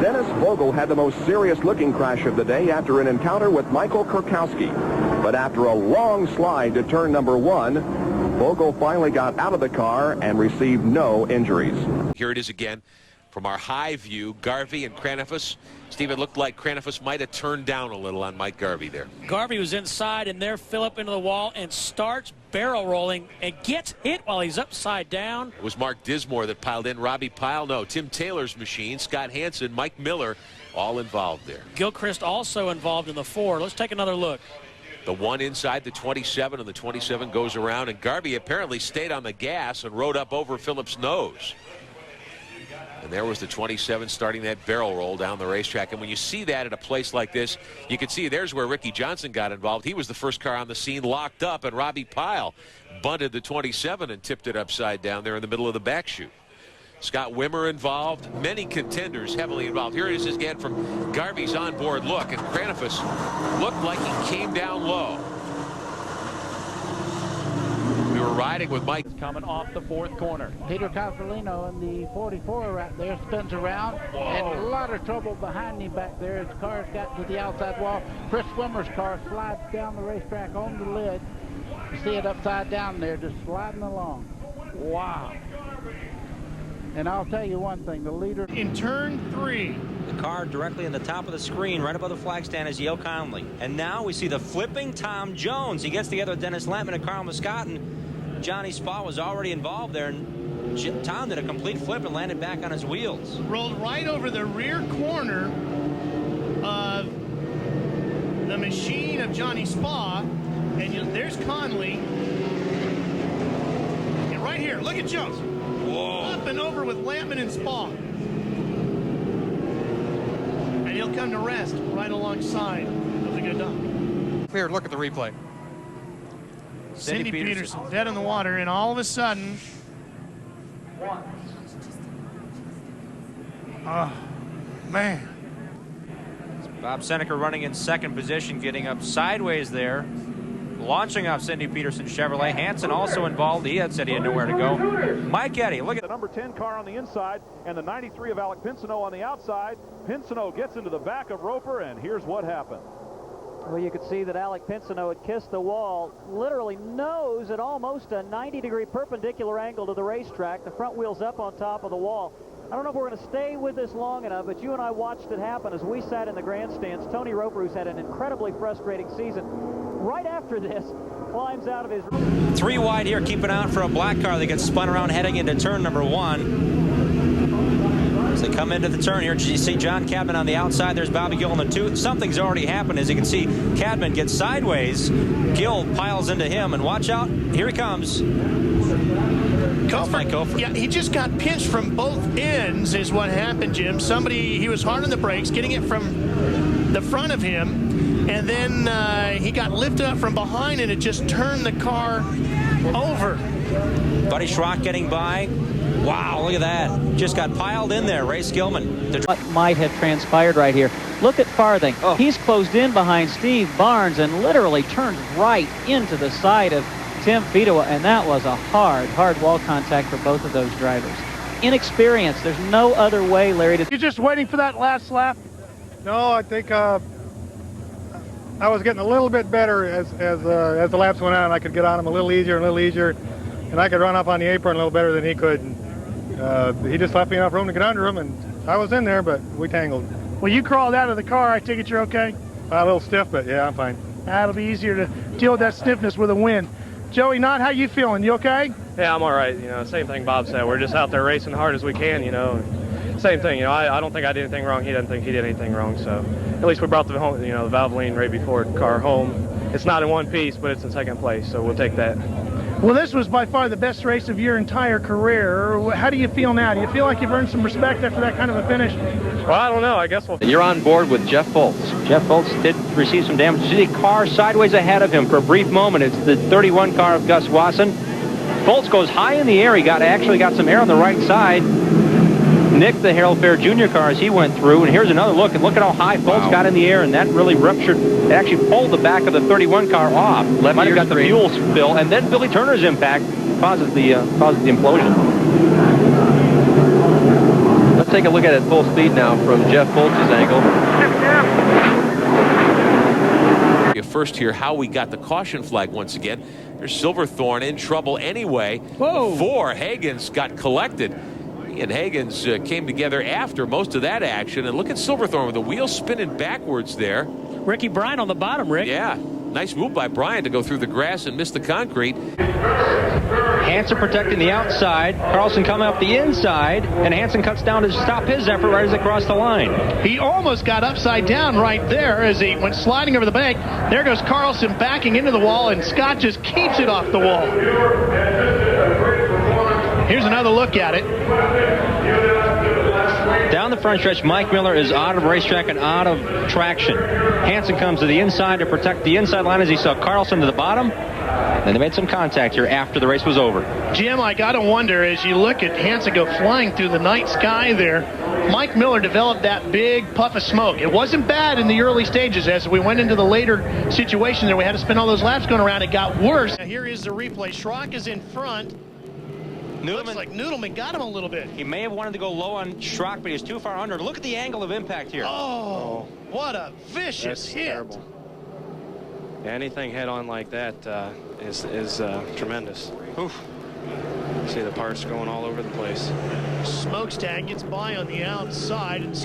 Dennis Vogel had the most serious-looking crash of the day after an encounter with Michael Kurkowski. But after a long slide to turn number 1, Vogel finally got out of the car and received no injuries. Here it is again from our high view. Garvey and Cranifus. Steve, it looked like Cranifus might have turned down a little on Mike Garvey there. Garvey was inside, and there Phillip into the wall and starts barrel rolling and gets hit while he's upside down. It was Mark Dismore that piled in. Robbie Pyle, no. Tim Taylor's machine, Scott Hansen, Mike Miller, all involved there. Gilchrist also involved in the 4. Let's take another look. The 1 inside the 27, and the 27 goes around, and Garvey apparently stayed on the gas and rode up over Phillip's nose. And there was the 27 starting that barrel roll down the racetrack. And when you see that at a place like this, you can see there's where Ricky Johnson got involved. He was the first car on the scene locked up, and Robbie Pyle bunted the 27 and tipped it upside down there in the middle of the back chute. Scott Wimmer involved, many contenders heavily involved. Here it is again from Garvey's onboard look, and Cranifus looked like he came down low. We were riding with Mike. Coming off the 4th corner. Peter Casalino in the 44 right there spins around. Whoa. And a lot of trouble behind him back there. His car's got to the outside wall. Chris Wimmer's car slides down the racetrack on the lid. You see it upside down there, just sliding along. Wow. And I'll tell you one thing, the leader In turn 3. The car directly in the top of the screen, right above the flag stand, is Yale Conley. And now we see the flipping Tom Jones. He gets together with Dennis Lampman and Carl Muscatin. Johnny Spa was already involved there, and Tom did a complete flip and landed back on his wheels. Rolled right over the rear corner of the machine of Johnny Spa. And there's Conley. And right here, look at Jones. Whoa. Up and over with Lampman and Spa. And he'll come to rest right alongside. That was a good dump. Here, look at the replay. Cindy Peterson dead in the water, and all of a sudden, oh, man. Bob Seneca running in 2nd position, getting up sideways there, launching off Cindy Peterson's Chevrolet. Hansen also involved. He had said he had nowhere to go. Mike Eddy, look at the number 10 car on the inside and the 93 of Alec Pinsino on the outside. Pinsino gets into the back of Roper, and here's what happened. Well, you could see that Alec Pinsino had kissed the wall, literally nose at almost a 90-degree perpendicular angle to the racetrack. The front wheel's up on top of the wall. I don't know if we're going to stay with this long enough, but you and I watched it happen as we sat in the grandstands. Tony Roper, who's had an incredibly frustrating season, right after this, climbs out of his... 3 wide here, keeping out for a black car that gets spun around heading into turn number 1. As they come into the turn here, you see John Cadman on the outside. There's Bobby Gill on the 2. Something's already happened. As you can see, Cadman gets sideways. Gill piles into him, and watch out. Here he comes. Yeah, he just got pinched from both ends is what happened, Jim. He was hard on the brakes, getting it from the front of him, and then he got lifted up from behind, and it just turned the car over. Buddy Schrock getting by. Wow, look at that. Just got piled in there. Ray Skillman. What might have transpired right here. Look at Farthing. Oh. He's closed in behind Steve Barnes and literally turned right into the side of Tim Fedowa, and that was a hard wall contact for both of those drivers. Inexperience. There's no other way, Larry, to... You're just waiting for that last lap? No, I think I was getting a little bit better as the laps went on. I could get on him a little easier, and I could run up on the apron a little better than he could. He just left me enough room to get under him, and I was in there, but we tangled. Well, you crawled out of the car. I take it you're okay? A little stiff, but yeah, I'm fine. That'll be easier to deal with that stiffness with a win. Joey Knott, how you feeling? You okay? Yeah, I'm all right. Same thing Bob said. We're just out there racing hard as we can, Same thing, I don't think I did anything wrong. He doesn't think he did anything wrong. So at least we brought the Valvoline right before car home. It's not in one piece, but it's in 2nd place, so we'll take that. Well, this was by far the best race of your entire career. How do you feel now? Do you feel like you've earned some respect after that kind of a finish? Well, I don't know. I guess we'll... You're on board with Jeff Foltz. Jeff Foltz did receive some damage. You see the car sideways ahead of him for a brief moment. It's the 31 car of Gus Wasson. Foltz goes high in the air. He actually got some air on the right side. Nicked the Harold Fair Jr. car as he went through. And here's another look. And look at how high Foltz got in the air. And that really ruptured. It actually pulled the back of the 31 car off. Might have got the fuel spill. And then Billy Turner's impact causes the implosion. take a look at it full speed now from Jeff Foltz's angle. You first hear how we got the caution flag once again. There's Silverthorne in trouble anyway. Whoa. Before Hagens got collected. He and Hagens came together after most of that action. And look at Silverthorne with the wheel spinning backwards there. Ricky Bryan on the bottom, Rick. Yeah, nice move by Bryan to go through the grass and miss the concrete. Hansen protecting the outside. Carlson coming up the inside, and Hansen cuts down to stop his effort right as they cross the line. He almost got upside down right there as he went sliding over the bank. There goes Carlson backing into the wall, and Scott just keeps it off the wall. Here's another look at it. Down the front stretch, Mike Miller is out of racetrack and out of traction. Hansen comes to the inside to protect the inside line as he saw Carlson to the bottom. Then they made some contact here after the race was over. Jim, I got to wonder, as you look at Hansen go flying through the night sky there, Mike Miller developed that big puff of smoke. It wasn't bad in the early stages. As we went into the later situation there, we had to spend all those laps going around. It got worse. Now, here is the replay. Schrock is in front. Looks like Noodleman got him a little bit. He may have wanted to go low on Schrock, but he was too far under. Look at the angle of impact here. Oh, what a vicious hit. Terrible. Anything head on like that is tremendous. Oof. See the parts going all over the place. Smokestack gets by on the outside and